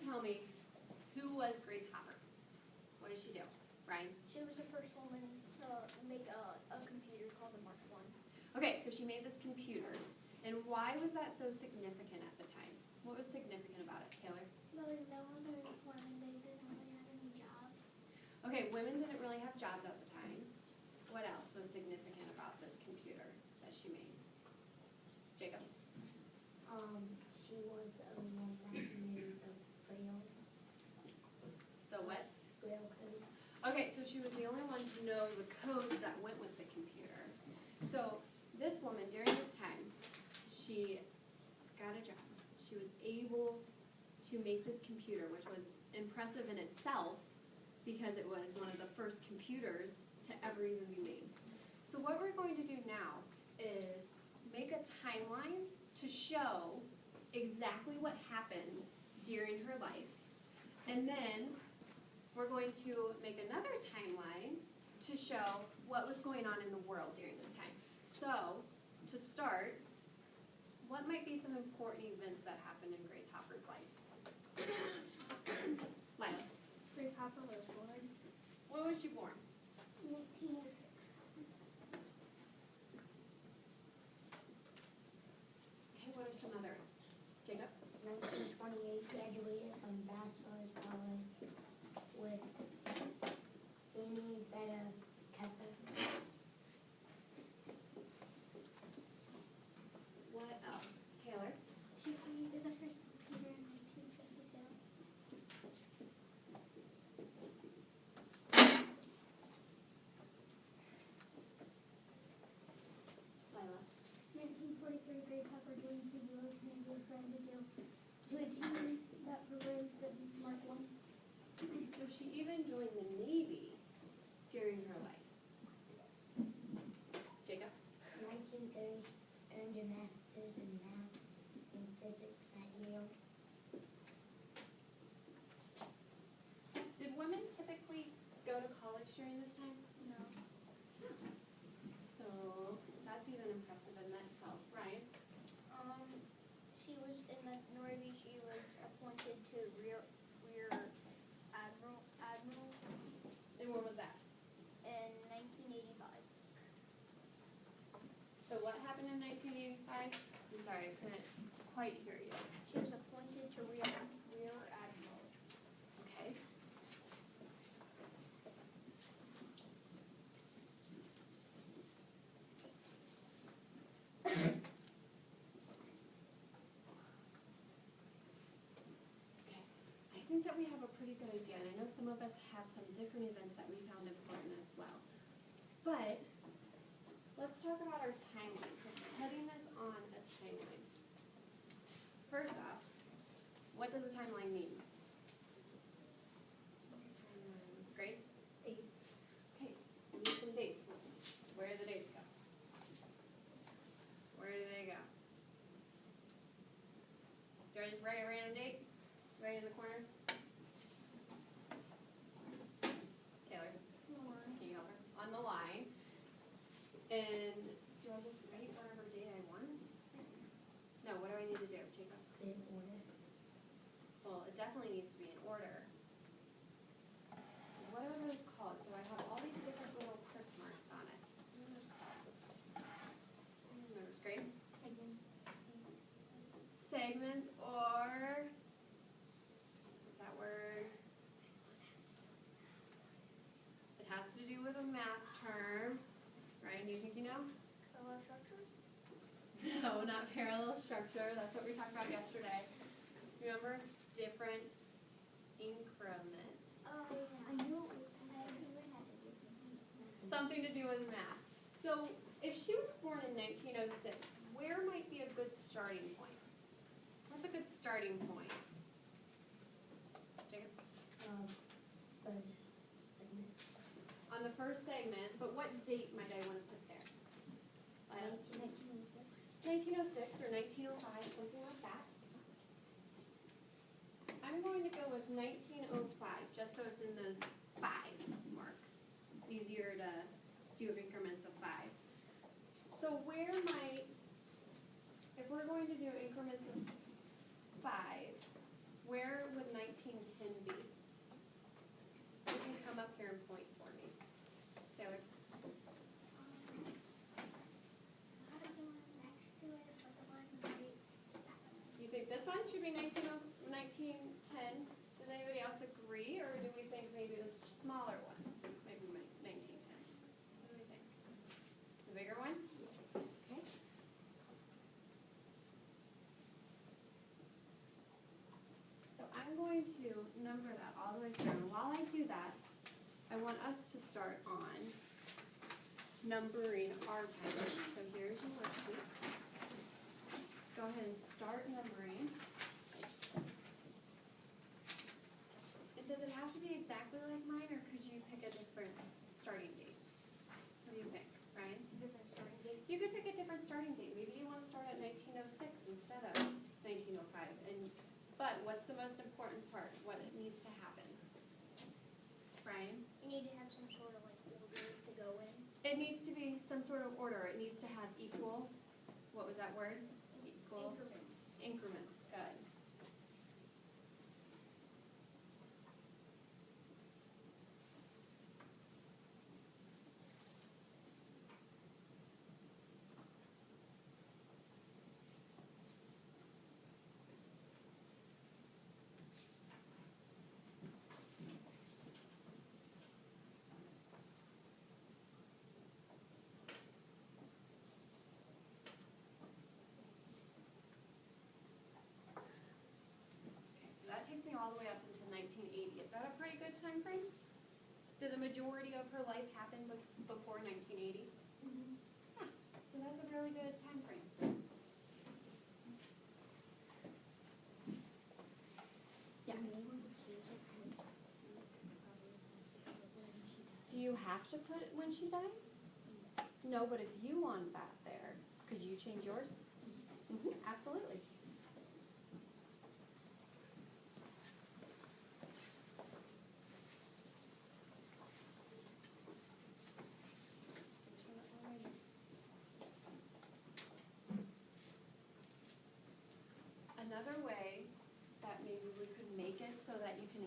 tell me, who was Grace Hopper? What did she do? Ryan? She was the first woman to make a computer called the Mark I. Okay, so she made this computer. And why was that so significant at the time? What was significant about it, Taylor? Well, there's no other women, they didn't really have any jobs. Okay, women didn't really have jobs at the time. What else was significant about this computer that she made? Jacob? She was the only one that knew the braille. The what? Braille codes. Okay, so she was the only one to know the codes that went with the computer. So this woman, during this time, she got a job. She was able to make this computer, which was impressive in itself because it was one of the first computers to ever even be made. So what we're going to do now is make a timeline to show exactly what happened during her life. And then we're going to make another timeline to show what was going on in the world during this time. So, to start, what might be some important events that happened in Grace Hopper's life? Lila. Grace Hopper was born When was she born? in 1906. Okay, what are some other? Jacob? 1928, graduated from Bachelor's College with any better Kappa. What else? Taylor? She created the first computer in 1952. Lila. 1943, Grace Hopper joined the U.S. Navy assigned to a team that programs the Mark I. So she even joined the Navy during her life. Jacob? 1930, earned a master's in math and physics at Yale. Did women typically go to college during this time? No. So that's even impressive in itself. Ryan? She was in the Navy. She was appointed to rear admiral And when was that? in 1985. So what happened in 1985? I'm sorry, I couldn't quite hear you. She was appointed to rear admiral. Okay. Okay. I think that we have a pretty good idea, and I know some of us have some different events that we found important as well. But let's talk about our timeline. So putting this on a timeline. First off, what does a timeline mean? Timeline. Grace? Dates. Okay, so we need some dates. Where do the dates go? Where do they go? Do I just write a random date? Right in the corner? Taylor? Can you help her? On the line. And do I just write whatever date I want? No, what do I need to do, Jacob? In order. Well, it definitely needs to be in order. What are those called? So I have all these different little prick marks on it. What are those called? There's Grace? Segments. Segments or what's that word? It has to do with a math term. Ryan, do you think you know? Parallel structure. No, not parallel structure. That's what we talked about yesterday. Remember? Different increments. Oh yeah. I knew it had to do with math. Something to do with math. So if she was born in 1906, where might be a good starting point? What's a good starting point? Jacob? First segment. On the first segment, but what date might I want to put there? 1906. 1906 or 1905, something like that. I'm going to go with 1905, just so it's in those 5 marks. It's easier to do increments of 5. So where might, if we're going to do increments of 5, where would 1905 1910 be? You can come up here and point for me. Taylor? Not the one next to it, but the one right. You think this one should be 1910? Does anybody else agree, or do we think maybe the smaller one? Maybe 1910. What do we think? The bigger one? Okay. So I'm going to number that all the way through. And while I do that, I want us to start on numbering our titles. So here's your worksheet. Go ahead and start numbering. And does it have to be exactly like mine, or could you pick a different starting date? What do you think, Ryan? Different starting date. You could pick a different starting date. Maybe you want to start at 1906 instead of 1905. But what's the most important part? What it needs to happen? Ryan? You need to have some sort of like order to go in. It needs to be some sort of order. It needs to have equal, what was that word? Equal Increments. increments. Good. That takes me all the way up until 1980. Is that a pretty good time frame? Did the majority of her life happen before 1980? Mm-hmm. Yeah, so that's a really good time frame. Yeah. Do you have to put it when she dies? No, but if you want that there, could you change yours? Mm-hmm, absolutely. Another way that maybe we could make it so that you can